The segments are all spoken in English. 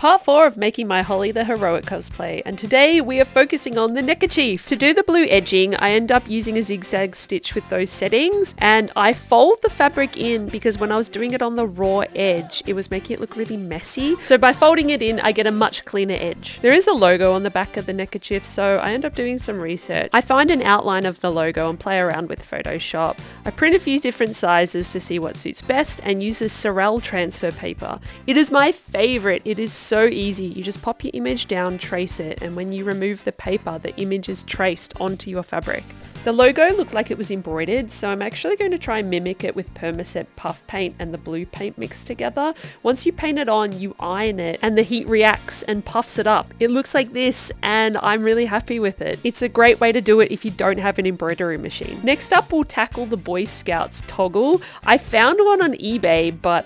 Part 4 of making my Holly the Heroic cosplay, and today we are focusing on the neckerchief. To do the blue edging, I end up using a zigzag stitch with those settings, and I fold the fabric in because when I was doing it on the raw edge, it was making it look really messy. So by folding it in, I get a much cleaner edge. There is a logo on the back of the neckerchief, so I end up doing some research. I find an outline of the logo and play around with Photoshop. I print a few different sizes to see what suits best and use this Sorel transfer paper. It is my favorite. It is so easy. You just pop your image down, trace it, and when you remove the paper, the image is traced onto your fabric. The logo looked like it was embroidered, so I'm actually going to try and mimic it with permaset puff paint and the blue paint mixed together. Once you paint it on, you iron it and the heat reacts and puffs it up. It looks like this and I'm really happy with it. It's a great way to do it if you don't have an embroidery machine. Next up, we'll tackle the Boy Scouts toggle. I found one on eBay, but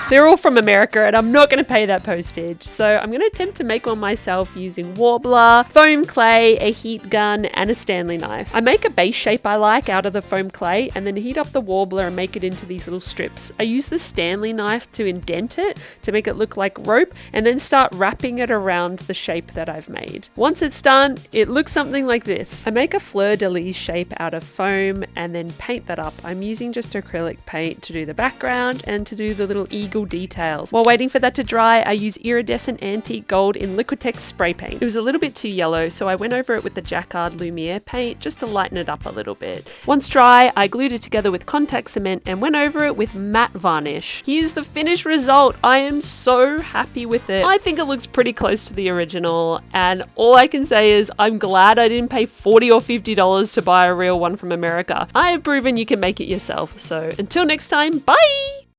they're all from America and I'm not going to pay that postage. So I'm going to attempt to make one myself using warbler, foam clay, a heat gun, and a Stanley knife. I make a base shape I like out of the foam clay and then heat up the warbler and make it into these little strips. I use the Stanley knife to indent it to make it look like rope and then start wrapping it around the shape that I've made. Once it's done, it looks something like this. I make a fleur-de-lis shape out of foam and then paint that up. I'm using just acrylic paint to do the background and to do the little eagle details. While waiting for that to dry, I use iridescent antique gold in Liquitex spray paint. It was a little bit too yellow, so I went over it with the Jacquard Lumiere paint just to lighten it up a little bit. Once dry, I glued it together with contact cement and went over it with matte varnish. Here's the finished result. I am so happy with it. I think it looks pretty close to the original, and all I can say is I'm glad I didn't pay $40 or $50 to buy a real one from America. I have proven you can make it yourself. So until next time, bye!